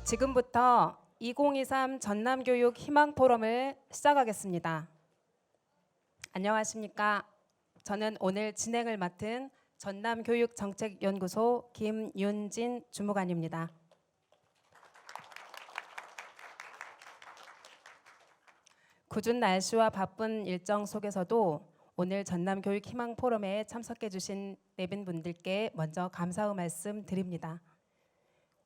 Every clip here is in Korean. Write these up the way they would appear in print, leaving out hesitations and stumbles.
지금부터 2023 전남교육 희망포럼을 시작하겠습니다. 안녕하십니까? 저는 오늘 진행을 맡은 전남교육정책연구소 김윤진 주무관입니다. 궂은 날씨와 바쁜 일정 속에서도 오늘 전남교육희망포럼에 참석해 주신 내빈분들께 먼저 감사의 말씀 드립니다.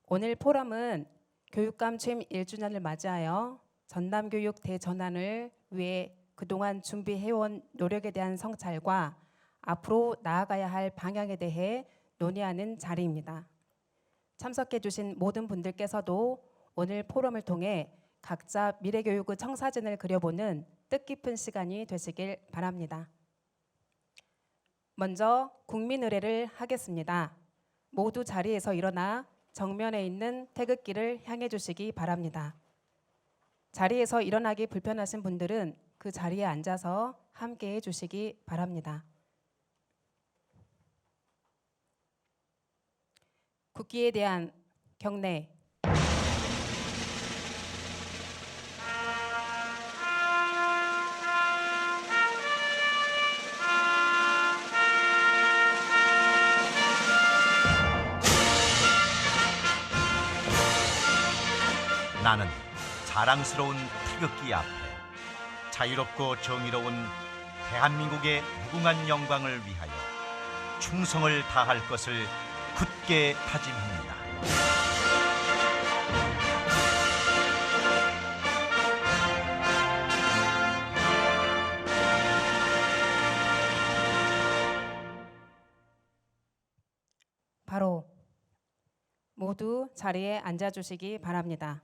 오늘 포럼은 교육감 취임 1주년을 맞이하여 전남교육 대전환을 위해 그동안 준비해온 노력에 대한 성찰과 앞으로 나아가야 할 방향에 대해 논의하는 자리입니다. 참석해 주신 모든 분들께서도 오늘 포럼을 통해 각자 미래교육의 청사진을 그려보는 뜻깊은 시간이 되시길 바랍니다. 먼저 국민의례를 하겠습니다. 모두 자리에서 일어나 정면에 있는 태극기를 향해 주시기 바랍니다. 자리에서 일어나기 불편하신 분들은 그 자리에 앉아서 함께 해주시기 바랍니다. 국기에 대한 경례. 나는 자랑스러운 태극기 앞에 자유롭고 정의로운 대한민국의 무궁한 영광을 위하여 충성을 다할 것을 굳게 다짐합니다. 바로 모두 자리에 앉아주시기 바랍니다.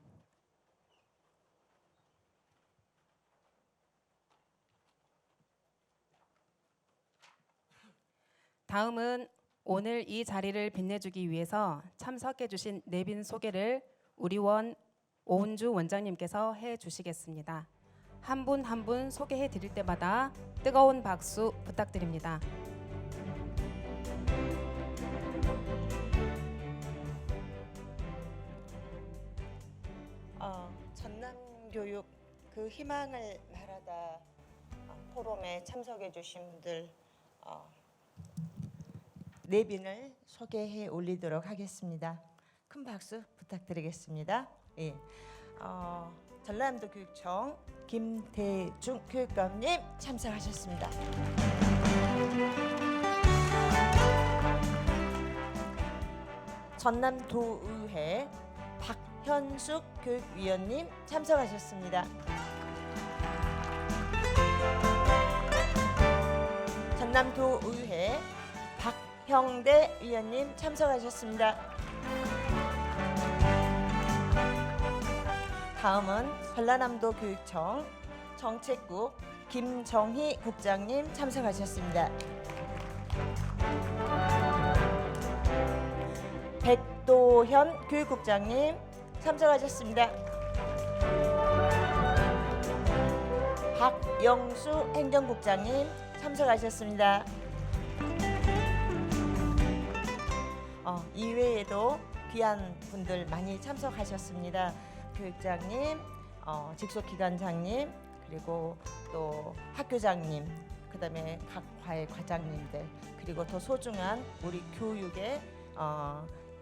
다음은 오늘 이 자리를 빛내주기 위해서 참석해 주신 내빈 소개를 우리 원 오은주 원장님께서 해주시겠습니다. 한 분 한 분 소개해 드릴 때마다 뜨거운 박수 부탁드립니다. 전남교육 그 희망을 말하다 포럼에 참석해 주신 분들 내빈을 소개해 올리도록 하겠습니다. 큰 박수 부탁드리겠습니다. 예. 전남도 교육청 김대중 교육감님 참석하셨습니다. 전남도의회 박현숙 교육위원님 참석하셨습니다. 전남도의회 박형대 위원님 참석하셨습니다. 다음은 전라남도 교육청 정책국 김정희 국장님 참석하셨습니다. 백도현 교육국장님 참석하셨습니다. 박영수 행정국장님 참석하셨습니다. 이외에도 귀한 분들 많이 참석하셨습니다. 교육장님, 직속기관장님, 그리고 또 학교장님, 그다음에 각 과외 과장님들, 그리고 더 소중한 우리 교육의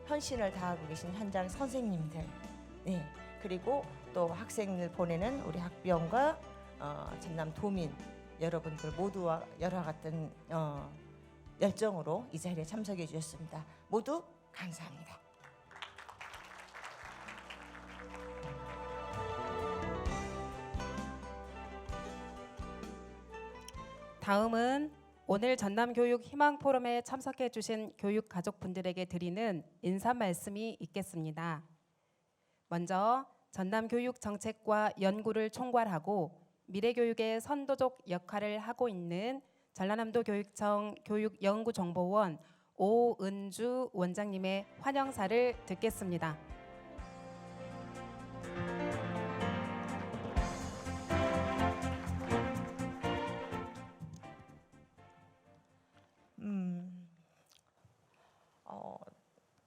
헌신을 다하고 계신 현장 선생님들, 네, 그리고 또 학생을 보내는 우리 학병과 전남 도민 여러분들 모두와 여러 같은 열정으로 이 자리에 참석해 주셨습니다. 모두 감사합니다. 다음은 오늘 전남교육 희망포럼에 참석해 주신 교육가족분들에게 드리는 인사 말씀이 있겠습니다. 먼저 전남교육 정책과 연구를 총괄하고 미래교육의 선도적 역할을 하고 있는 전라남도 교육청 교육연구정보원 오은주 원장님의 환영사를 듣겠습니다.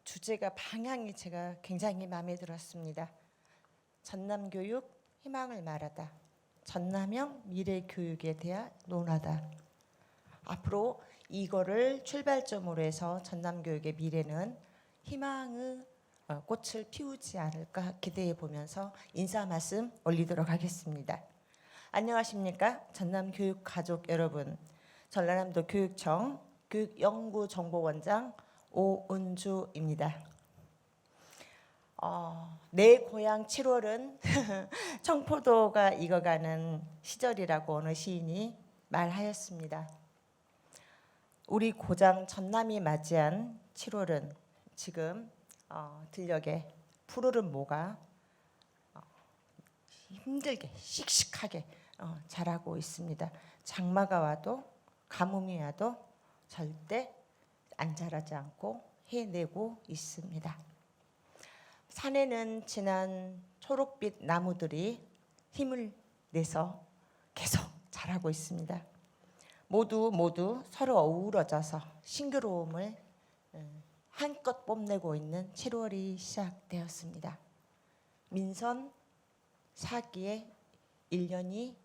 주제가 방향이 제가 굉장히 마음에 들었습니다. 전남교육 희망을 말하다. 전남형 미래교육에 대한 논하다. 앞으로 이거를 출발점으로 해서 전남교육의 미래는 희망의 꽃을 피우지 않을까 기대해 보면서 인사 말씀 올리도록 하겠습니다. 안녕하십니까? 전남교육 가족 여러분. 전라남도 교육청 교육연구정보원장 오은주입니다. 내 고향 7월은 청포도가 익어가는 시절이라고 어느 시인이 말하였습니다. 우리 고장 전남이 맞이한 7월은 지금 들녘에 푸르른 모가 힘들게 씩씩하게 자라고 있습니다. 장마가 와도 가뭄이 와도 절대 안 자라지 않고 해내고 있습니다. 산에는 진한 초록빛 나무들이 힘을 내서 계속 자라고 있습니다. 모두 서로 어우러져서 싱그러움을 한껏 뽐내고 있는 7월이 시작되었습니다. 민선 4기에 1년이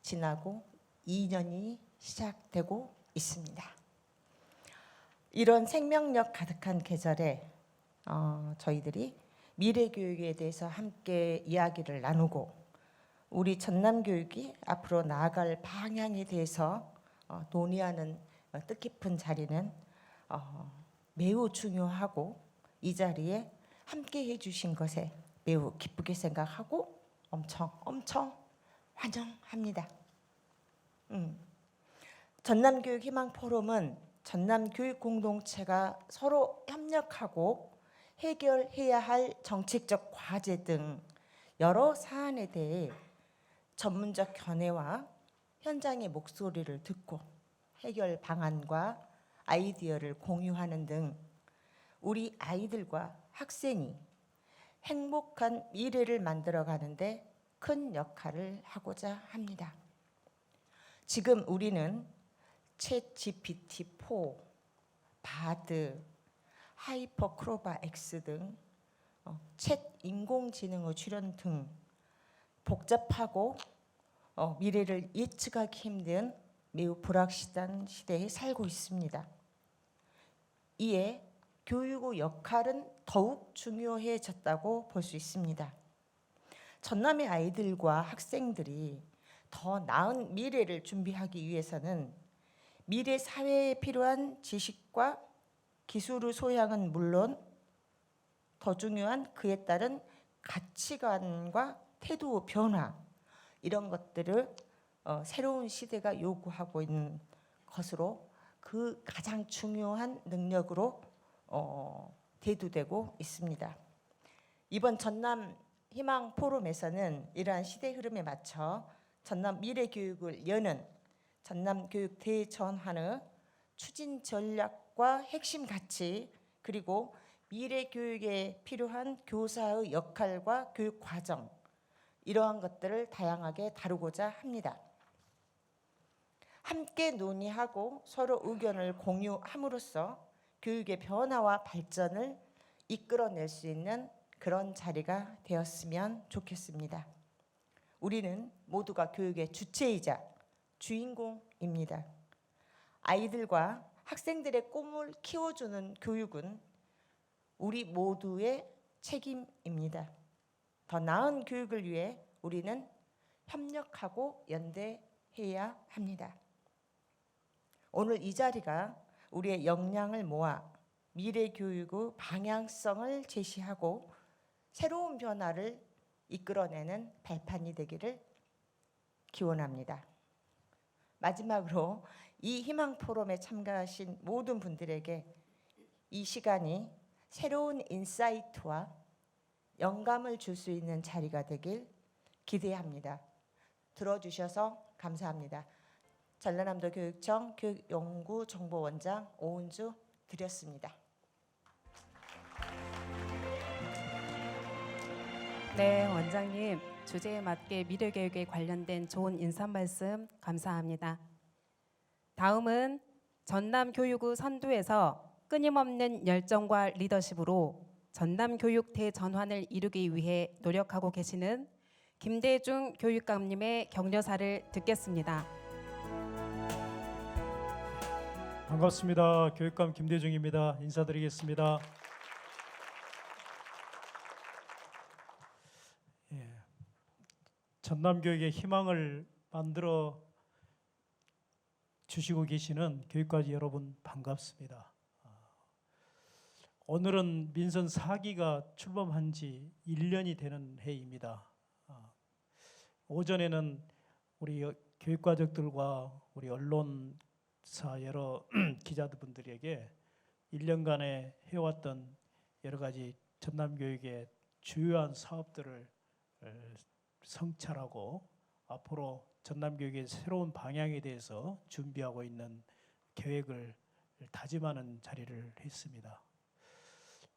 지나고 2년이 시작되고 있습니다. 이런 생명력 가득한 계절에 저희들이 미래교육에 대해서 함께 이야기를 나누고 우리 전남교육이 앞으로 나아갈 방향에 대해서 논의하는 뜻깊은 자리는 매우 중요하고 이 자리에 함께 해주신 것에 매우 기쁘게 생각하고 엄청 환영합니다. 전남교육 희망 포럼은 전남 교육 공동체가 서로 협력하고 해결해야 할 정책적 과제 등 여러 사안에 대해 전문적 견해와 현장의 목소리를 듣고 해결 방안과 아이디어를 공유하는 등 우리 아이들과 학생이 행복한 미래를 만들어가는데 큰 역할을 하고자 합니다. 지금 우리는 챗 GPT-4, 바드, 하이퍼크로바 X 등 챗 인공지능의 출현 등 복잡하고 미래를 예측하기 힘든 매우 불확실한 시대에 살고 있습니다. 이에 교육의 역할은 더욱 중요해졌다고 볼 수 있습니다. 전남의 아이들과 학생들이 더 나은 미래를 준비하기 위해서는 미래 사회에 필요한 지식과 기술의 소양은 물론 더 중요한 그에 따른 가치관과 태도의 변화 이런 것들을 새로운 시대가 요구하고 있는 것으로 그 가장 중요한 능력으로 대두되고 있습니다. 이번 전남 희망 포럼에서는 이러한 시대 흐름에 맞춰 전남 미래 교육을 여는 전남 교육 대전환의 추진 전략과 핵심 가치 그리고 미래 교육에 필요한 교사의 역할과 교육 과정 이러한 것들을 다양하게 다루고자 합니다. 함께 논의하고 서로 의견을 공유함으로써 교육의 변화와 발전을 이끌어낼 수 있는 그런 자리가 되었으면 좋겠습니다. 우리는 모두가 교육의 주체이자 주인공입니다. 아이들과 학생들의 꿈을 키워주는 교육은 우리 모두의 책임입니다. 더 나은 교육을 위해 우리는 협력하고 연대해야 합니다. 오늘 이 자리가 우리의 역량을 모아 미래 교육의 방향성을 제시하고 새로운 변화를 이끌어내는 발판이 되기를 기원합니다. 마지막으로 이 희망 포럼에 참가하신 모든 분들에게 이 시간이 새로운 인사이트와 영감을 줄 수 있는 자리가 되길 기대합니다. 들어주셔서 감사합니다. 전라남도 교육청 교육연구정보원장 오은주 드렸습니다. 네, 원장님 주제에 맞게 미래교육에 관련된 좋은 인사 말씀 감사합니다. 다음은 전남 교육의 선두에서 끊임없는 열정과 리더십으로 전남 교육 대전환을 이루기 위해 노력하고 계시는 김대중 교육감님의 격려사를 듣겠습니다. 반갑습니다. 교육감 김대중입니다. 인사드리겠습니다. 전남교육의 희망을 만들어 주시고 계시는 교육과지 여러분 반갑습니다. 오늘은 민선 4기가 출범한 지 1년이 되는 해입니다. 오전에는 우리 교육과적들과 우리 언론사 여러 기자분들에게 1년간에 해왔던 여러 가지 전남교육의 주요한 사업들을 성찰하고 앞으로 전남교육의 새로운 방향에 대해서 준비하고 있는 계획을 다짐하는 자리를 했습니다.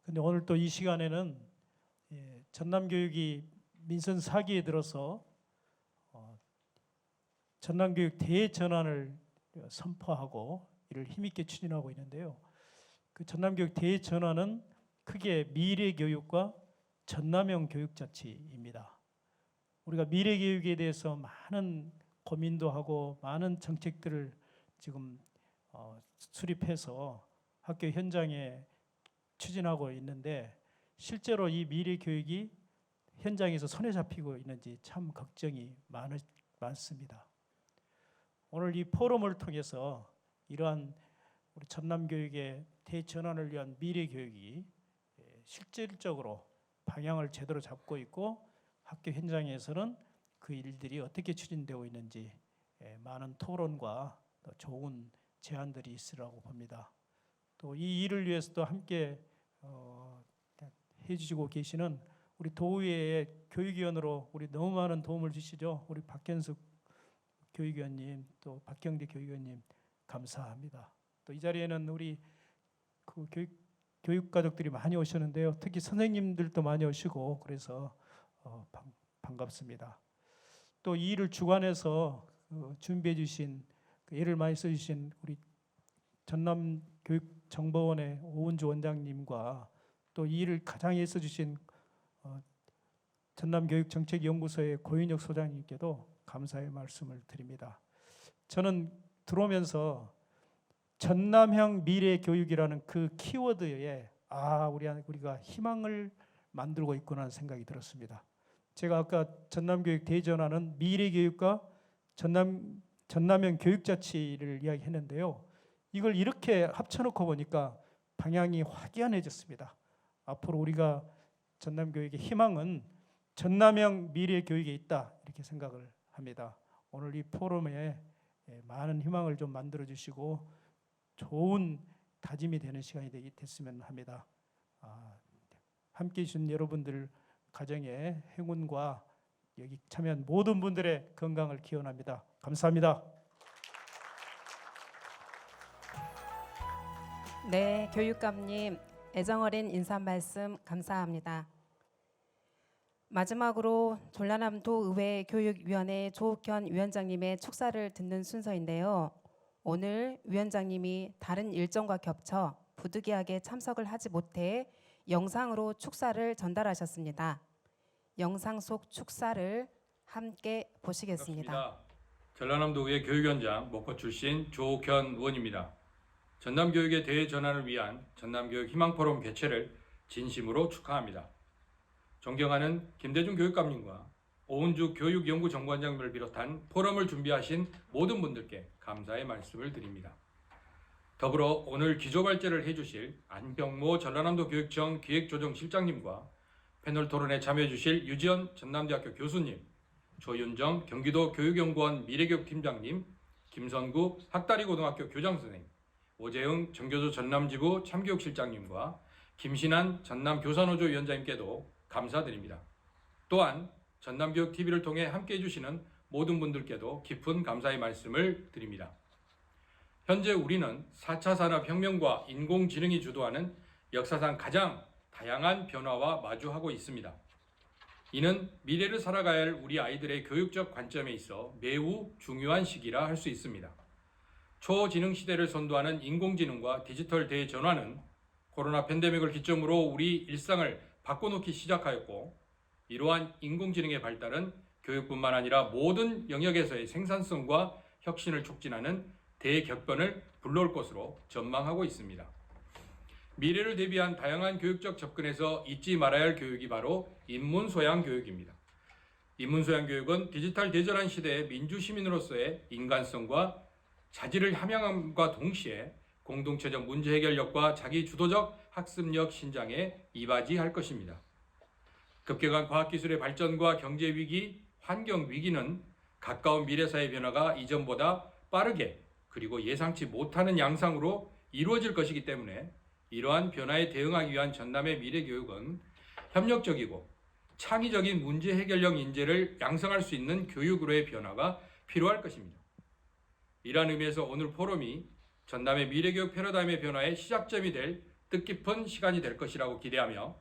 근데 오늘 또 이 시간에는 전남교육이 민선 4기에 들어서 전남교육 대전환을 선포하고 이를 힘있게 추진하고 있는데요. 그 전남교육 대전환은 크게 미래교육과 전남형 교육자치입니다. 우리가 미래교육에 대해서 많은 고민도 하고 많은 정책들을 지금 수립해서 학교 현장에 추진하고 있는데 실제로 이 미래교육이 현장에서 손에 잡히고 있는지 참 걱정이 많습니다. 오늘 이 포럼을 통해서 이러한 우리 전남교육의 대전환을 위한 미래교육이 실질적으로 방향을 제대로 잡고 있고 학교 현장에서는 그 일들이 어떻게 추진되고 있는지 많은 토론과 또 좋은 제안들이 있으라고 봅니다. 또 이 일을 위해서도 함께 해주시고 계시는 우리 도의회의 교육위원으로 우리 너무 많은 도움을 주시죠. 우리 박현숙 교육위원님 또 박경대 교육위원님 감사합니다. 또 이 자리에는 우리 그 교육가족들이 많이 오셨는데요. 특히 선생님들도 많이 오시고 그래서 반갑습니다. 또 이 일을 주관해서 준비해 주신 애를 많이 써주신 우리 전남교육정보원의 오은주 원장님과 또 이 일을 가장 애써 주신 전남교육정책연구소의 고윤혁 소장님께도 감사의 말씀을 드립니다. 저는 들어오면서 전남형 미래교육이라는 그 키워드에 우리가 희망을 만들고 있구나 하는 생각이 들었습니다. 제가 아까 전남교육 대전환은 미래교육과 전남형 교육자치를 이야기했는데요. 이걸 이렇게 합쳐놓고 보니까 방향이 확연해졌습니다. 앞으로 우리가 전남교육의 희망은 전남형 미래교육에 있다 이렇게 생각을 합니다. 오늘 이 포럼에 많은 희망을 좀 만들어 주시고 좋은 다짐이 되는 시간이 됐으면 합니다. 함께해 주신 여러분들 가정의 행운과 여기 참여한 모든 분들의 건강을 기원합니다. 감사합니다. 네, 교육감님 애정어린 인사 말씀 감사합니다. 마지막으로 전라남 도의회 교육위원회 조욱현 위원장님의 축사를 듣는 순서인데요. 오늘 위원장님이 다른 일정과 겹쳐 부득이하게 참석을 하지 못해 영상으로 축사를 전달하셨습니다. 영상 속 축사를 함께 보시겠습니다. 반갑습니다. 전라남도의회 교육위원장 목포 출신 조욱현 의원입니다. 전남교육의 대전환을 위한 전남교육 희망포럼 개최를 진심으로 축하합니다. 존경하는 김대중 교육감님과 오은주 교육연구정보원장님을 비롯한 포럼을 준비하신 모든 분들께 감사의 말씀을 드립니다. 더불어 오늘 기조발제를 해주실 안병모 전라남도 교육청 기획조정실장님과 패널 토론에 참여해 주실 유지연 전남대학교 교수님, 조윤정 경기도 교육연구원 미래교육팀장님, 김선구 학다리고등학교 교장선생님, 오재흥 정교조 전남지부 참교육실장님과 김신한 전남교사노조 위원장님께도 감사드립니다. 또한 전남교육TV를 통해 함께해 주시는 모든 분들께도 깊은 감사의 말씀을 드립니다. 현재 우리는 4차 산업혁명과 인공지능이 주도하는 역사상 가장 다양한 변화와 마주하고 있습니다. 이는 미래를 살아가야 할 우리 아이들의 교육적 관점에 있어 매우 중요한 시기라 할 수 있습니다. 초지능 시대를 선도하는 인공지능과 디지털 대전환은 코로나 팬데믹을 기점으로 우리 일상을 바꿔놓기 시작하였고, 이러한 인공지능의 발달은 교육뿐만 아니라 모든 영역에서의 생산성과 혁신을 촉진하는 대격변을 불러올 것으로 전망하고 있습니다. 미래를 대비한 다양한 교육적 접근에서 잊지 말아야 할 교육이 바로 인문소양 교육입니다. 인문소양 교육은 디지털 대전환 시대의 민주시민으로서의 인간성과 자질을 함양함과 동시에 공동체적 문제 해결력과 자기주도적 학습력 신장에 이바지할 것입니다. 급격한 과학기술의 발전과 경제위기, 환경위기는 가까운 미래사회 변화가 이전보다 빠르게 그리고 예상치 못하는 양상으로 이루어질 것이기 때문에 이러한 변화에 대응하기 위한 전남의 미래교육은 협력적이고 창의적인 문제 해결력 인재를 양성할 수 있는 교육으로의 변화가 필요할 것입니다. 이러한 의미에서 오늘 포럼이 전남의 미래교육 패러다임의 변화의 시작점이 될 뜻깊은 시간이 될 것이라고 기대하며,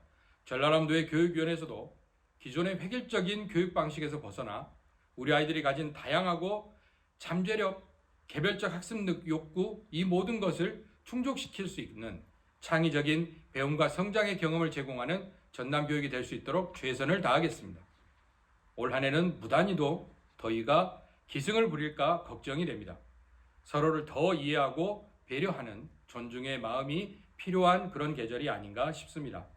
전라남도의 교육위원회에서도 기존의 획일적인 교육 방식에서 벗어나 우리 아이들이 가진 다양하고 잠재력, 개별적 학습 욕구, 이 모든 것을 충족시킬 수 있는 창의적인 배움과 성장의 경험을 제공하는 전남 교육이 될 수 있도록 최선을 다하겠습니다. 올 한 해는 무단히도 더위가 기승을 부릴까 걱정이 됩니다. 서로를 더 이해하고 배려하는 존중의 마음이 필요한 그런 계절이 아닌가 싶습니다.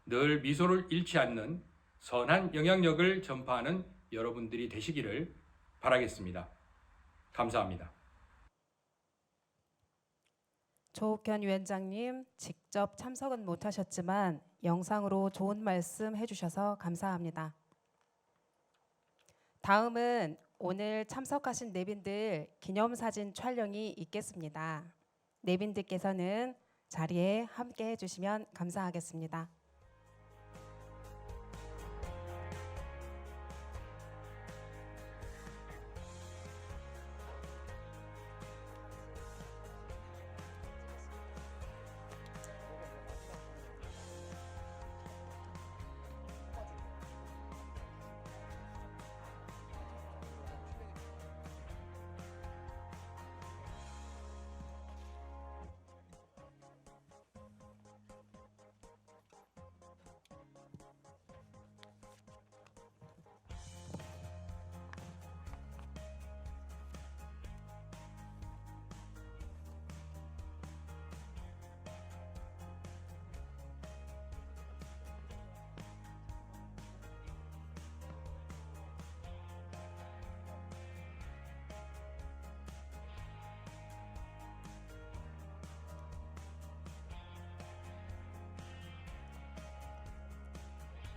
늘 미소를 잃지 않는 선한 영향력을 전파하는 여러분들이 되시기를 바라겠습니다. 감사합니다. 조욱현 위원장님, 직접 참석은 못하셨지만 영상으로 좋은 말씀 해주셔서 감사합니다. 다음은 오늘 참석하신 내빈들 기념사진 촬영이 있겠습니다. 내빈들께서는 자리에 함께 해주시면 감사하겠습니다.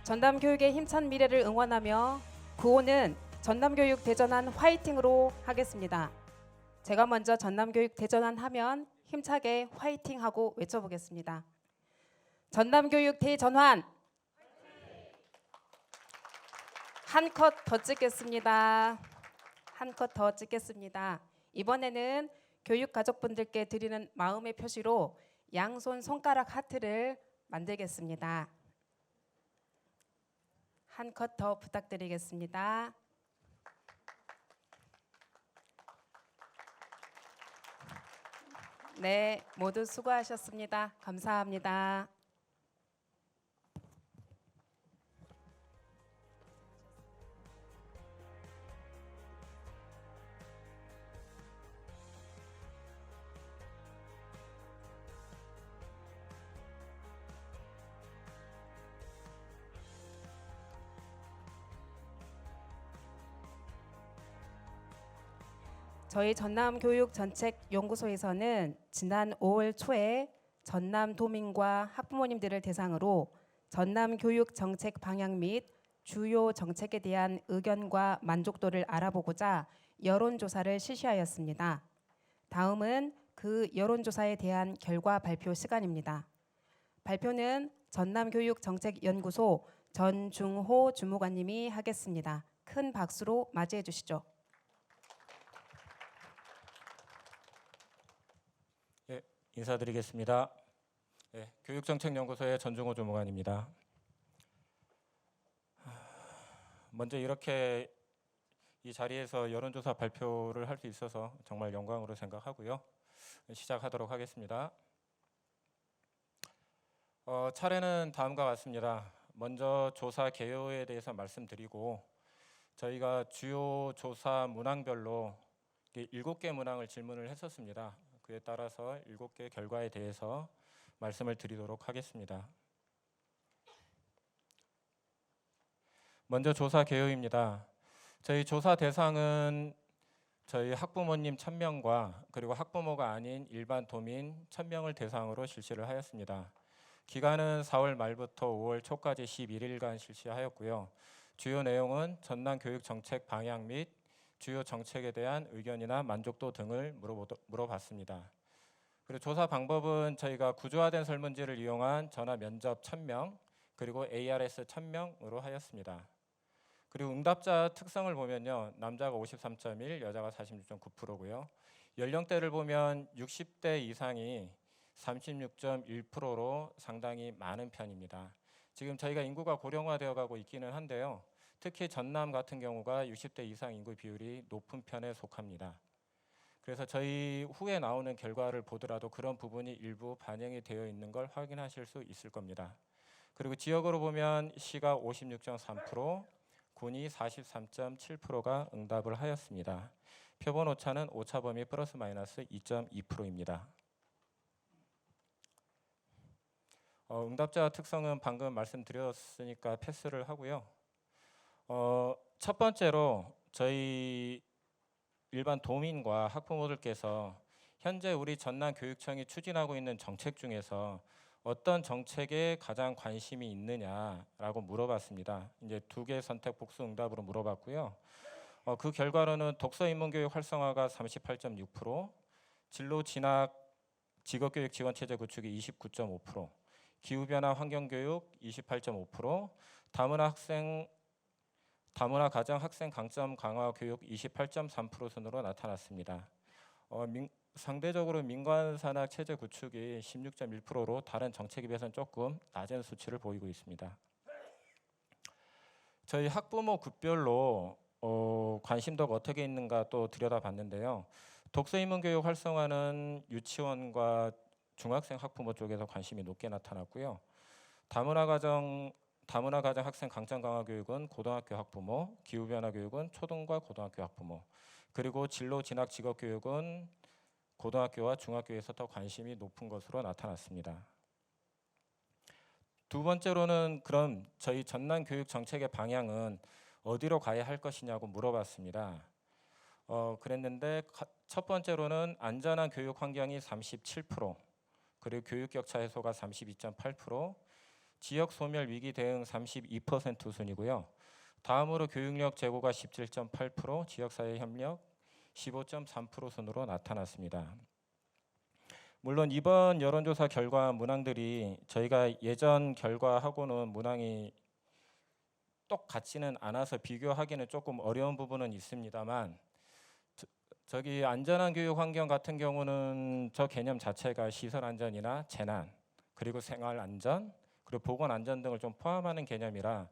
전남교육의 힘찬 미래를 응원하며 구호는 전남교육 대전환 화이팅으로 하겠습니다. 제가 먼저 전남교육 대전환 하면 힘차게 화이팅하고 외쳐보겠습니다. 전남교육 대전환! 한 컷 더 찍겠습니다. 한 컷 더 찍겠습니다. 이번에는 교육가족분들께 드리는 마음의 표시로 양손 손가락 하트를 만들겠습니다. 한 컷 더 부탁드리겠습니다. 네, 모두 수고하셨습니다. 감사합니다. 저희 전남교육정책연구소에서는 지난 5월 초에 전남도민과 학부모님들을 대상으로 전남교육 정책 방향 및 주요 정책에 대한 의견과 만족도를 알아보고자 여론조사를 실시하였습니다. 다음은 그 여론조사에 대한 결과 발표 시간입니다. 발표는 전남교육정책연구소 전중호 주무관님이 하겠습니다. 큰 박수로 맞이해 주시죠. 인사드리겠습니다. 교육정책연구소의 전중호 주무관입니다. 먼저 이렇게 이 자리에서 여론조사 발표를 할 수 있어서 정말 영광으로 생각하고요. 시작하도록 하겠습니다. 차례는 다음과 같습니다. 먼저 조사 개요에 대해서 말씀드리고 저희가 주요 조사 문항별로 7개 문항을 질문을 했었습니다. 그에 따라서 7개 결과에 대해서 말씀을 드리도록 하겠습니다. 먼저 조사 개요입니다. 저희 조사 대상은 저희 학부모님 1000명과 그리고 학부모가 아닌 일반 도민 1000명을 대상으로 실시를 하였습니다. 기간은 4월 말부터 5월 초까지 11일간 실시하였고요. 주요 내용은 전남 교육 정책 방향 및 주요 정책에 대한 의견이나 만족도 등을 물어봤습니다. 그리고 조사 방법은 저희가 구조화된 설문지를 이용한 전화 면접 1000명 그리고 ARS 1000명으로 하였습니다. 그리고 응답자 특성을 보면요. 남자가 53.1, 여자가 46.9%고요. 연령대를 보면 60대 이상이 36.1%로 상당히 많은 편입니다. 지금 저희가 인구가 고령화되어 가고 있기는 한데요. 특히 전남 같은 경우가 60대 이상 인구 비율이 높은 편에 속합니다. 그래서 저희 후에 나오는 결과를 보더라도 그런 부분이 일부 반영이 되어 있는 걸 확인하실 수 있을 겁니다. 그리고 지역으로 보면 시가 56.3%, 군이 43.7%가 응답을 하였습니다. 표본 오차는 오차 범위 플러스 마이너스 2.2%입니다. 응답자 특성은 방금 말씀드렸으니까 패스를 하고요. 첫 번째로 저희 일반 도민과 학부모들께서 현재 우리 전남교육청이 추진하고 있는 정책 중에서 어떤 정책에 가장 관심이 있느냐라고 물어봤습니다. 이제 2개 선택 복수 응답으로 물어봤고요. 그 결과로는 독서 인문교육 활성화가 38.6%, 진로 진학 직업교육 지원 체제 구축이 29.5%, 기후변화 환경교육 28.5%, 다문화 가정 학생 강점 강화 교육 28.3% 순으로 나타났습니다. 상대적으로 민관 산학 체제 구축이 16.1%로 다른 정책에 비해서는 조금 낮은 수치를 보이고 있습니다. 저희 학부모 급별로 관심도가 어떻게 있는가 또 들여다봤는데요. 독서 인문 교육 활성화는 유치원과 중학생 학부모 쪽에서 관심이 높게 나타났고요. 다문화 가정 학생 강점 강화 교육은 고등학교 학부모, 기후변화 교육은 초등과 고등학교 학부모, 그리고 진로 진학 직업 교육은 고등학교와 중학교에서 더 관심이 높은 것으로 나타났습니다. 두 번째로는 그럼 저희 전남 교육 정책의 방향은 어디로 가야 할 것이냐고 물어봤습니다. 그랬는데 첫 번째로는 안전한 교육 환경이 37%, 그리고 교육 격차 해소가 32.8%, 지역 소멸 위기 대응 32% 순이고요. 다음으로 교육력 제고가 17.8%, 지역사회 협력 15.3% 순으로 나타났습니다. 물론 이번 여론조사 결과 문항들이 저희가 예전 결과하고는 문항이 똑같지는 않아서 비교하기는 조금 어려운 부분은 있습니다만 저기 안전한 교육 환경 같은 경우는 저 개념 자체가 시설 안전이나 재난 그리고 생활 안전 그리고 보건 안전 등을 좀 포함하는 개념이라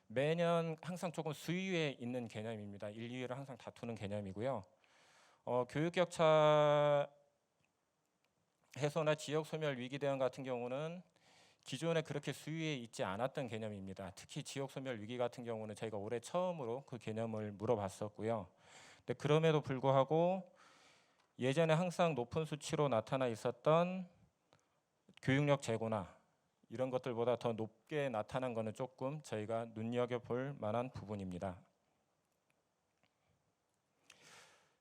매년 항상 조금 수위에 있는 개념입니다. 1, 2위를 항상 다투는 개념이고요. 교육 격차 해소나 지역 소멸 위기 대응 같은 경우는 기존에 그렇게 수위에 있지 않았던 개념입니다. 특히 지역 소멸 위기 같은 경우는 저희가 올해 처음으로 그 개념을 물어봤었고요. 근데 그럼에도 불구하고 예전에 항상 높은 수치로 나타나 있었던 교육력 제고나 이런 것들보다 더 높게 나타난 것은 조금 저희가 눈여겨볼 만한 부분입니다.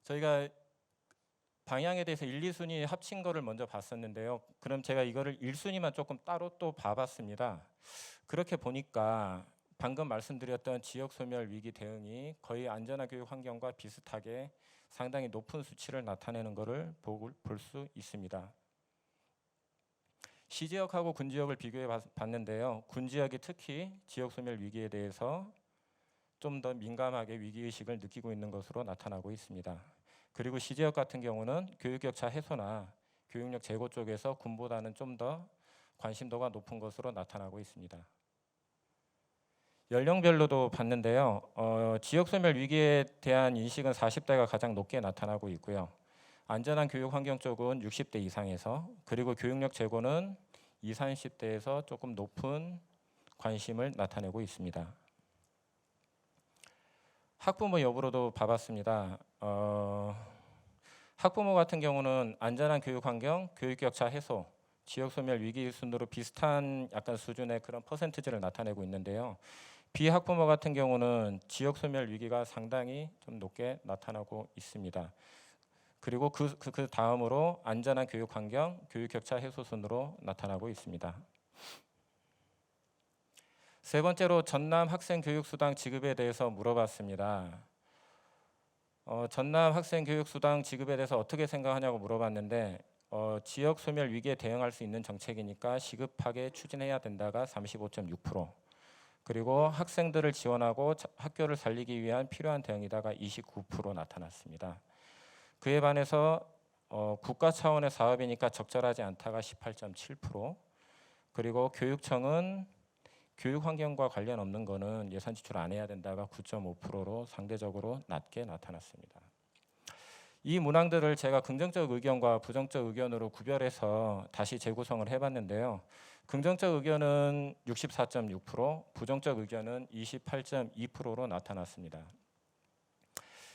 저희가 방향에 대해서 1, 2순위 합친 거를 먼저 봤었는데요. 그럼 제가 이거를 1순위만 조금 따로 또 봐봤습니다. 그렇게 보니까 방금 말씀드렸던 지역 소멸 위기 대응이 거의 안전한 교육 환경과 비슷하게 상당히 높은 수치를 나타내는 것을 볼 수 있습니다. 시지역하고 군지역을 비교해 봤는데요. 군지역이 특히 지역 소멸 위기에 대해서 좀 더 민감하게 위기의식을 느끼고 있는 것으로 나타나고 있습니다. 그리고 시지역 같은 경우는 교육격차 해소나 교육력 제고 쪽에서 군보다는 좀 더 관심도가 높은 것으로 나타나고 있습니다. 연령별로도 봤는데요. 지역 소멸 위기에 대한 인식은 40대가 가장 높게 나타나고 있고요. 안전한 교육 환경 쪽은 60대 이상에서 그리고 교육력 제고는 20, 30대에서 조금 높은 관심을 나타내고 있습니다. 학부모 여부로도 봐봤습니다. 학부모 같은 경우는 안전한 교육 환경, 교육 격차 해소, 지역 소멸 위기 순으로 비슷한 약간 수준의 그런 퍼센티지를 나타내고 있는데요. 비학부모 같은 경우는 지역 소멸 위기가 상당히 좀 높게 나타나고 있습니다. 그리고 그 다음으로 안전한 교육 환경, 교육 격차 해소 순으로 나타나고 있습니다. 세 번째로 전남 학생 교육 수당 지급에 대해서 물어봤습니다. 전남 학생 교육 수당 지급에 대해서 어떻게 생각하냐고 물어봤는데 지역 소멸 위기에 대응할 수 있는 정책이니까 시급하게 추진해야 된다가 35.6%, 그리고 학생들을 지원하고 학교를 살리기 위한 필요한 대응이다가 29% 나타났습니다. 그에 반해서 국가 차원의 사업이니까 적절하지 않다가 18.7%, 그리고 교육청은 교육 환경과 관련 없는 거는 예산 지출 안 해야 된다가 9.5%로 상대적으로 낮게 나타났습니다. 이 문항들을 제가 긍정적 의견과 부정적 의견으로 구별해서 다시 재구성을 해봤는데요. 긍정적 의견은 64.6%, 부정적 의견은 28.2%로 나타났습니다.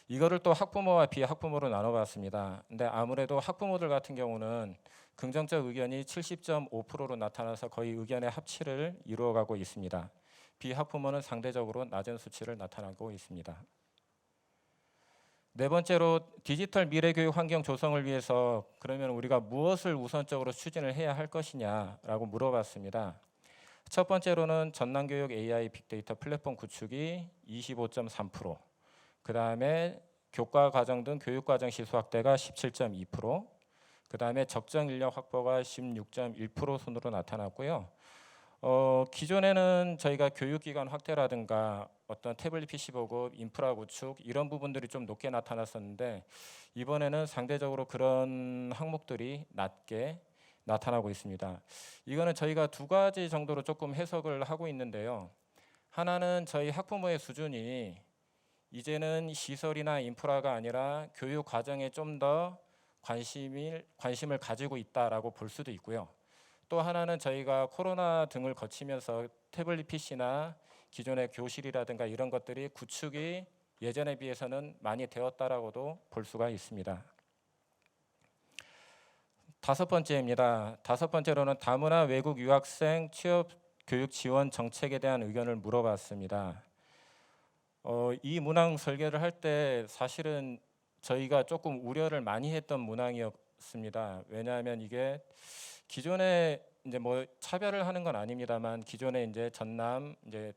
이거를 또 학부모와 비학부모로 나눠봤습니다. 근데 아무래도 학부모들 같은 경우는 긍정적 의견이 70.5%로 나타나서 거의 의견의 합치를 이루어가고 있습니다. 비학부모는 상대적으로 낮은 수치를 나타나고 있습니다. 네 번째로 디지털 미래교육 환경 조성을 위해서 그러면 우리가 무엇을 우선적으로 추진을 해야 할 것이냐라고 물어봤습니다. 첫 번째로는 전남교육 AI 빅데이터 플랫폼 구축이 25.3%, 그 다음에 교과 과정 등 교육 과정 시수 확대가 17.2%, 그 다음에 적정 인력 확보가 16.1% 순으로 나타났고요. 기존에는 저희가 교육기관 확대라든가 어떤 태블릿 PC 보급, 인프라 구축 이런 부분들이 좀 높게 나타났었는데 이번에는 상대적으로 그런 항목들이 낮게 나타나고 있습니다. 이거는 저희가 두 가지 정도로 조금 해석을 하고 있는데요. 하나는 저희 학부모의 수준이 이제는 시설이나 인프라가 아니라 교육 과정에 좀 더 관심을 가지고 있다라고 볼 수도 있고요. 또 하나는 저희가 코로나 등을 거치면서 태블릿 PC나 기존의 교실이라든가 이런 것들이 구축이 예전에 비해서는 많이 되었다라고도 볼 수가 있습니다. 다섯 번째입니다. 다섯 번째로는 다문화 외국 유학생 취업 교육 지원 정책에 대한 의견을 물어봤습니다. 이 문항 설계를 할 때 사실은 저희가 조금 우려를 많이 했던 문항이었습니다. 왜냐하면 이게 기존에 이제 뭐 차별을 하는 건 아닙니다만 기존에 이제 전남 이제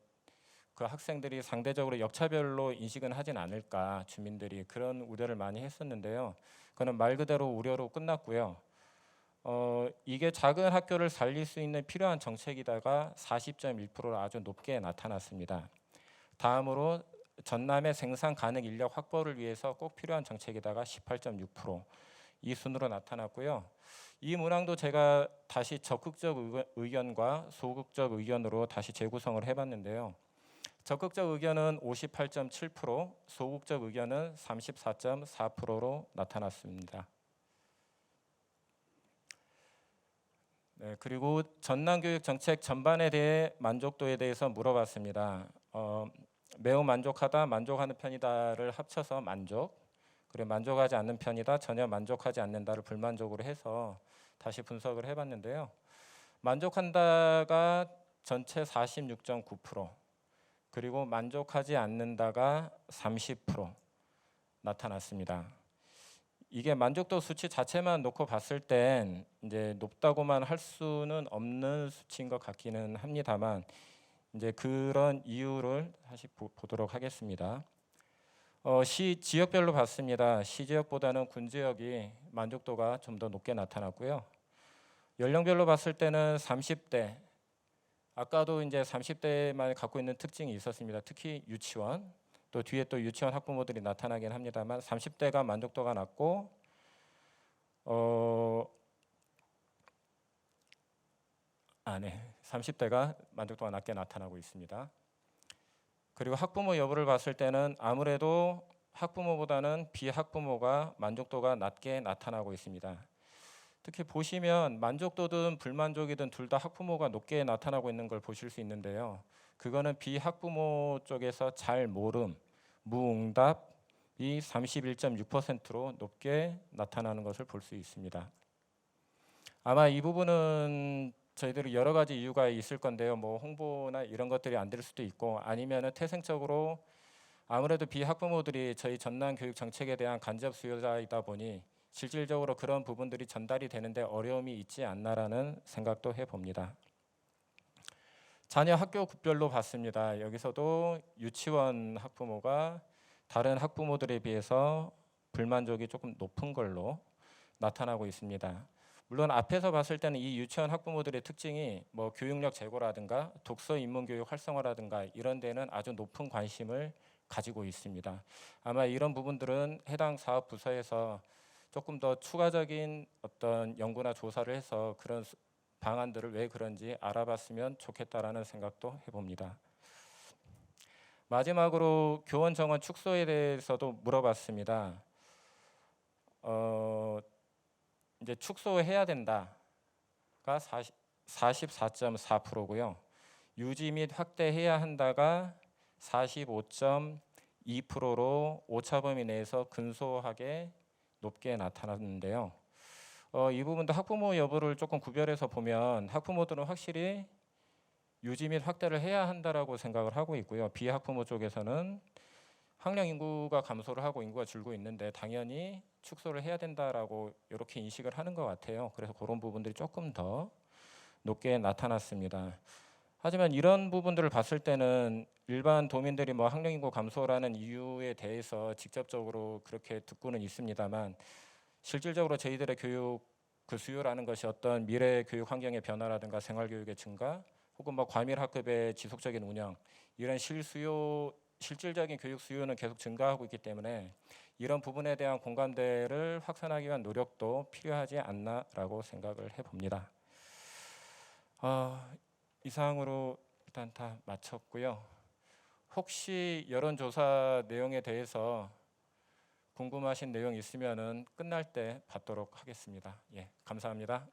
그 학생들이 상대적으로 역차별로 인식은 하진 않을까 주민들이 그런 우려를 많이 했었는데요. 그는 말 그대로 우려로 끝났고요. 이게 작은 학교를 살릴 수 있는 필요한 정책이다가 40.1%로 아주 높게 나타났습니다. 다음으로 전남의 생산 가능 인력 확보를 위해서 꼭 필요한 정책이다가 18.6%, 이 순으로 나타났고요. 이 문항도 제가 다시 적극적 의견과 소극적 의견으로 다시 재구성을 해봤는데요. 적극적 의견은 58.7%, 소극적 의견은 34.4%로 나타났습니다. 네, 그리고 전남교육 정책 전반에 대해 만족도에 대해서 물어봤습니다. 매우 만족하다, 만족하는 편이다를 합쳐서 만족, 그리고 만족하지 않는 편이다, 전혀 만족하지 않는다를 불만족으로 해서 다시 분석을 해봤는데요. 만족한다가 전체 46.9%, 그리고 만족하지 않는다가 30% 나타났습니다. 이게 만족도 수치 자체만 놓고 봤을 땐 이제 높다고만 할 수는 없는 수치인 것 같기는 합니다만 이제 그런 이유를 다시 보도록 하겠습니다. 시 지역별로 봤습니다. 시 지역보다는 군 지역이 만족도가 좀 더 높게 나타났고요. 연령별로 봤을 때는 30대, 아까도 이제 30대만 갖고 있는 특징이 있었습니다. 특히 유치원, 또 뒤에 또 유치원 학부모들이 나타나긴 합니다만 30대가 만족도가 낮고 30대가 만족도가 낮게 나타나고 있습니다. 그리고 학부모 여부를 봤을 때는 아무래도 학부모보다는 비학부모가 만족도가 낮게 나타나고 있습니다. 특히 보시면 만족도든 불만족이든 둘 다 학부모가 높게 나타나고 있는 걸 보실 수 있는데요. 그거는 비학부모 쪽에서 잘 모름, 무응답이 31.6%로 높게 나타나는 것을 볼 수 있습니다. 아마 이 부분은 저희들이 여러 가지 이유가 있을 건데요. 뭐 홍보나 이런 것들이 안 될 수도 있고, 아니면은 태생적으로 아무래도 비학부모들이 저희 전남 교육 정책에 대한 간접 수요자이다 보니 실질적으로 그런 부분들이 전달이 되는데 어려움이 있지 않나라는 생각도 해봅니다. 자녀 학교별로 봤습니다. 여기서도 유치원 학부모가 다른 학부모들에 비해서 불만족이 조금 높은 걸로 나타나고 있습니다. 물론 앞에서 봤을 때는 이 유치원 학부모들의 특징이 뭐 교육력 제고라든가 독서 인문 교육 활성화라든가 이런 데는 아주 높은 관심을 가지고 있습니다. 아마 이런 부분들은 해당 사업 부서에서 조금 더 추가적인 어떤 연구나 조사를 해서 그런 방안들을 왜 그런지 알아봤으면 좋겠다라는 생각도 해봅니다. 마지막으로 교원 정원 축소에 대해서도 물어봤습니다. 이제 축소해야 된다가 44.4%고요. 유지 및 확대해야 한다가 45.2%로 오차범위 내에서 근소하게 높게 나타났는데요. 이 부분도 학부모 여부를 조금 구별해서 보면 학부모들은 확실히 유지 및 확대를 해야 한다라고 생각을 하고 있고요. 비학부모 쪽에서는 학령 인구가 감소를 하고 인구가 줄고 있는데 당연히 축소를 해야 된다라고 이렇게 인식을 하는 것 같아요. 그래서 그런 부분들이 조금 더 높게 나타났습니다. 하지만 이런 부분들을 봤을 때는 일반 도민들이 뭐 학령 인구 감소라는 이유에 대해서 직접적으로 그렇게 듣고는 있습니다만 실질적으로 저희들의 교육 그 수요라는 것이 어떤 미래 교육 환경의 변화라든가 생활 교육의 증가 혹은 뭐 과밀 학급의 지속적인 운영 이런 실질적인 교육 수요는 계속 증가하고 있기 때문에 이런 부분에 대한 공감대를 확산하기 위한 노력도 필요하지 않나라고 생각을 해봅니다. 이상으로 일단 다 마쳤고요. 혹시 여론조사 내용에 대해서 궁금하신 내용 있으면은 끝날 때 받도록 하겠습니다. 예, 감사합니다.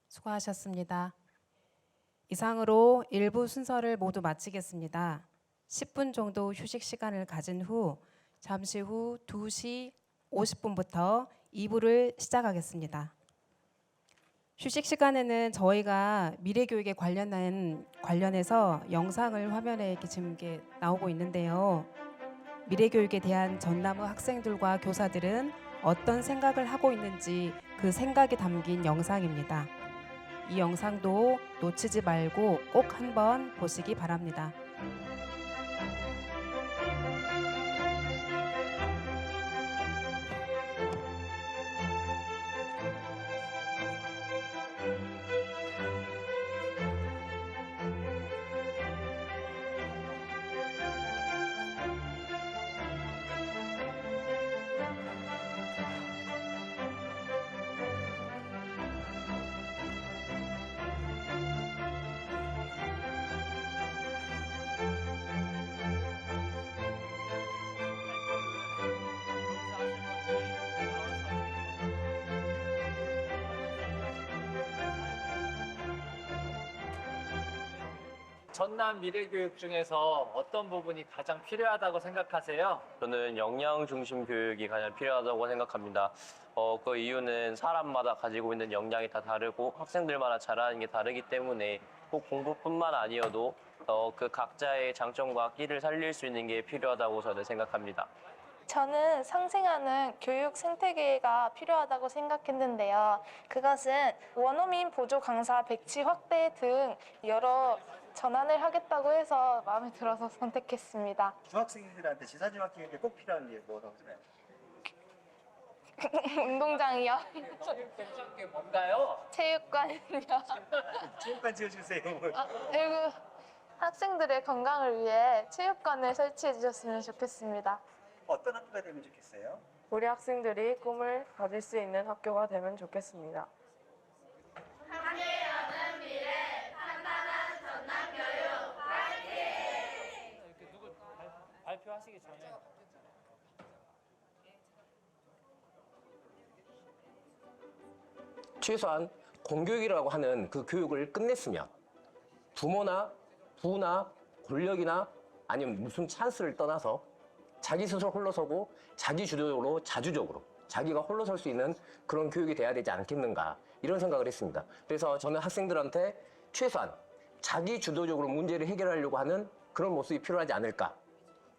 수고하셨습니다. 이상으로 1부 순서를 모두 마치겠습니다. 10분 정도 휴식 시간을 가진 후 잠시 후 2시 50분부터 2부를 시작하겠습니다. 휴식 시간에는 저희가 미래 교육에 관련해서 영상을 화면에 이렇게 지금 이렇게 나오고 있는데요. 미래 교육에 대한 전남의 학생들과 교사들은 어떤 생각을 하고 있는지 그 생각이 담긴 영상입니다. 이 영상도 놓치지 말고 꼭 한번 보시기 바랍니다. 전남 미래교육 중에서 어떤 부분이 가장 필요하다고 생각하세요? 저는 역량 중심 교육이 가장 필요하다고 생각합니다. 그 이유는 사람마다 가지고 있는 역량이 다 다르고 학생들마다 잘하는 게 다르기 때문에 꼭 공부뿐만 아니어도 그 각자의 장점과 끼를 살릴 수 있는 게 필요하다고 저는 생각합니다. 저는 상생하는 교육 생태계가 필요하다고 생각했는데요. 그것은 원어민 보조 강사 배치 확대 등 여러 전환을 하겠다고 해서 마음에 들어서 선택했습니다. 중학생들한테 지사지막 교육에 꼭 필요한 게 뭐라고 생각해요? 운동장이요? 필요한 게 뭔가요? 체육관이요. 체육관 지어주세요. 그리고 학생들의 건강을 위해 체육관을 설치해 주셨으면 좋겠습니다. 어떤 학교가 되면 좋겠어요? 우리 학생들이 꿈을 가질 수 있는 학교가 되면 좋겠습니다. 최소한 공교육이라고 하는 그 교육을 끝냈으면 부모나 부나 권력이나 아니면 무슨 찬스를 떠나서 자기 스스로 홀로서고 자기 주도적으로 자주적으로 자기가 홀로 설 수 있는 그런 교육이 돼야 되지 않겠는가 이런 생각을 했습니다. 그래서 저는 학생들한테 최소한 자기 주도적으로 문제를 해결하려고 하는 그런 모습이 필요하지 않을까.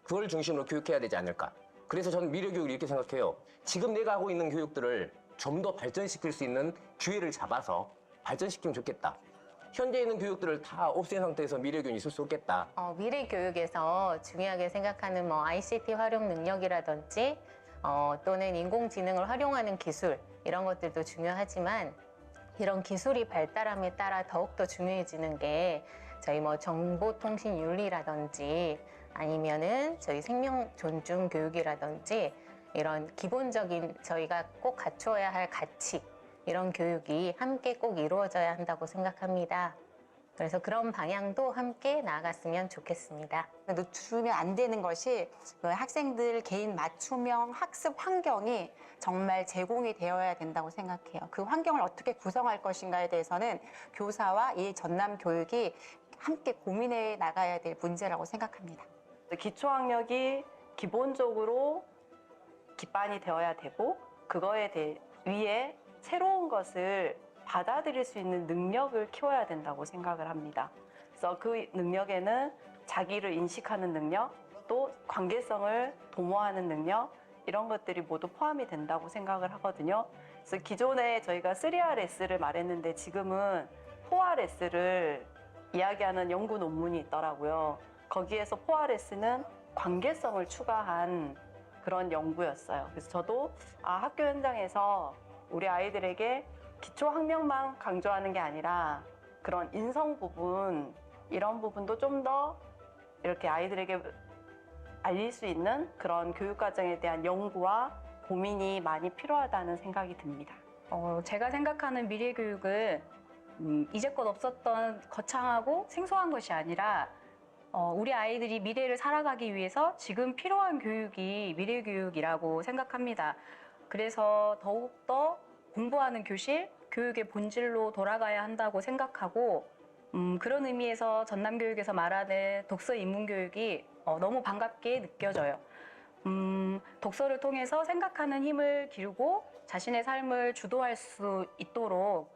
그걸 중심으로 교육해야 되지 않을까. 그래서 저는 미래교육을 이렇게 생각해요. 지금 내가 하고 있는 교육들을 좀 더 발전시킬 수 있는 기회를 잡아서 발전시키면 좋겠다. 현재 있는 교육들을 다 없앤 상태에서 미래교육이 있을 수 없겠다. 미래 교육에서 중요하게 생각하는 ICT 활용 능력이라든지 또는 인공지능을 활용하는 기술 이런 것들도 중요하지만 이런 기술이 발달함에 따라 더욱더 중요해지는 게 저희 정보통신윤리라든지 아니면은 저희 생명 존중 교육이라든지 이런 기본적인 저희가 꼭 갖춰야 할 가치 이런 교육이 함께 꼭 이루어져야 한다고 생각합니다. 그래서 그런 방향도 함께 나아갔으면 좋겠습니다. 놓치면 안 되는 것이 학생들 개인 맞춤형 학습 환경이 정말 제공이 되어야 된다고 생각해요. 그 환경을 어떻게 구성할 것인가에 대해서는 교사와 이 전남 교육이 함께 고민해 나가야 될 문제라고 생각합니다. 기초학력이 기본적으로 기반이 되어야 되고 그거에 위에 새로운 것을 받아들일 수 있는 능력을 키워야 된다고 생각을 합니다. 그래서 그 능력에는 자기를 인식하는 능력, 또 관계성을 도모하는 능력 이런 것들이 모두 포함이 된다고 생각을 하거든요. 그래서 기존에 저희가 3RS를 말했는데 지금은 4RS를 이야기하는 연구 논문이 있더라고요. 거기에서 4RS는 관계성을 추가한 그런 연구였어요. 그래서 저도 학교 현장에서 우리 아이들에게 기초 학력만 강조하는 게 아니라 그런 인성 부분 이런 부분도 좀 더 이렇게 아이들에게 알릴 수 있는 그런 교육 과정에 대한 연구와 고민이 많이 필요하다는 생각이 듭니다. 제가 생각하는 미래 교육은 이제껏 없었던 거창하고 생소한 것이 아니라 우리 아이들이 미래를 살아가기 위해서 지금 필요한 교육이 미래 교육이라고 생각합니다. 그래서 더욱더 공부하는 교실, 교육의 본질로 돌아가야 한다고 생각하고 그런 의미에서 전남교육에서 말하는 독서 인문교육이 너무 반갑게 느껴져요. 독서를 통해서 생각하는 힘을 기르고 자신의 삶을 주도할 수 있도록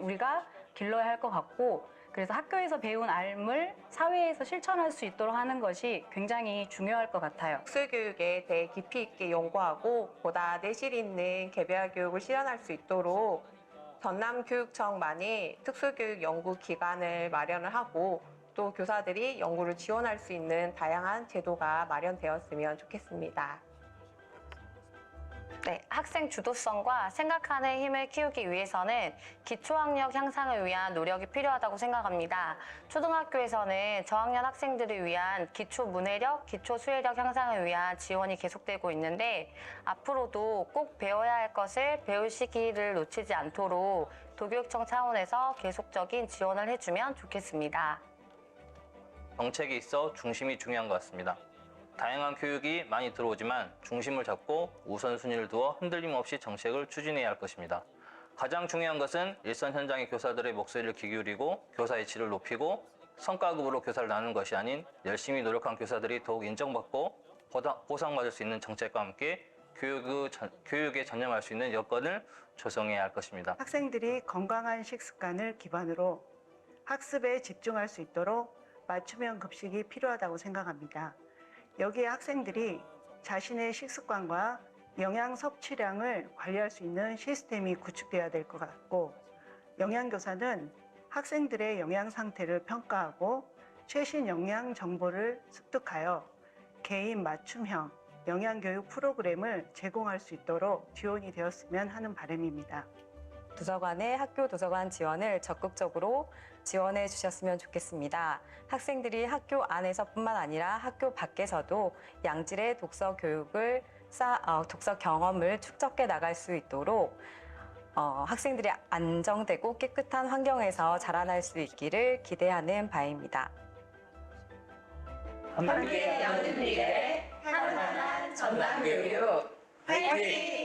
우리가 길러야 할 것 같고 그래서 학교에서 배운 알을 사회에서 실천할 수 있도록 하는 것이 굉장히 중요할 것 같아요. 특수교육에 대해 깊이 있게 연구하고 보다 내실 있는 개별 교육을 실현할 수 있도록 전남교육청만이 특수교육 연구 기관을 마련을 하고 또 교사들이 연구를 지원할 수 있는 다양한 제도가 마련되었으면 좋겠습니다. 네, 학생 주도성과 생각하는 힘을 키우기 위해서는 기초학력 향상을 위한 노력이 필요하다고 생각합니다. 초등학교에서는 저학년 학생들을 위한 기초 문해력, 기초 수해력 향상을 위한 지원이 계속되고 있는데 앞으로도 꼭 배워야 할 것을 배울 시기를 놓치지 않도록 도교육청 차원에서 계속적인 지원을 해주면 좋겠습니다. 정책이 있어 중심이 중요한 것 같습니다. 다양한 교육이 많이 들어오지만 중심을 잡고 우선순위를 두어 흔들림 없이 정책을 추진해야 할 것입니다. 가장 중요한 것은 일선 현장의 교사들의 목소리를 귀 기울이고 교사의 질을 높이고 성과급으로 교사를 나누는 것이 아닌 열심히 노력한 교사들이 더욱 인정받고 보상받을 수 있는 정책과 함께 교육에 전념할 수 있는 여건을 조성해야 할 것입니다. 학생들이 건강한 식습관을 기반으로 학습에 집중할 수 있도록 맞춤형 급식이 필요하다고 생각합니다. 여기에 학생들이 자신의 식습관과 영양 섭취량을 관리할 수 있는 시스템이 구축되어야 될 것 같고 영양교사는 학생들의 영양 상태를 평가하고 최신 영양 정보를 습득하여 개인 맞춤형 영양교육 프로그램을 제공할 수 있도록 지원이 되었으면 하는 바람입니다. 도서관의 학교 도서관 지원을 적극적으로 지원해 주셨으면 좋겠습니다. 학생들이 학교 안에서뿐만 아니라 학교 밖에서도 양질의 독서 교육을 독서 경험을 축적해 나갈 수 있도록 학생들이 안정되고 깨끗한 환경에서 자라날 수 있기를 기대하는 바입니다. 함께 여는 미래, 한산한 전남교육 화이팅!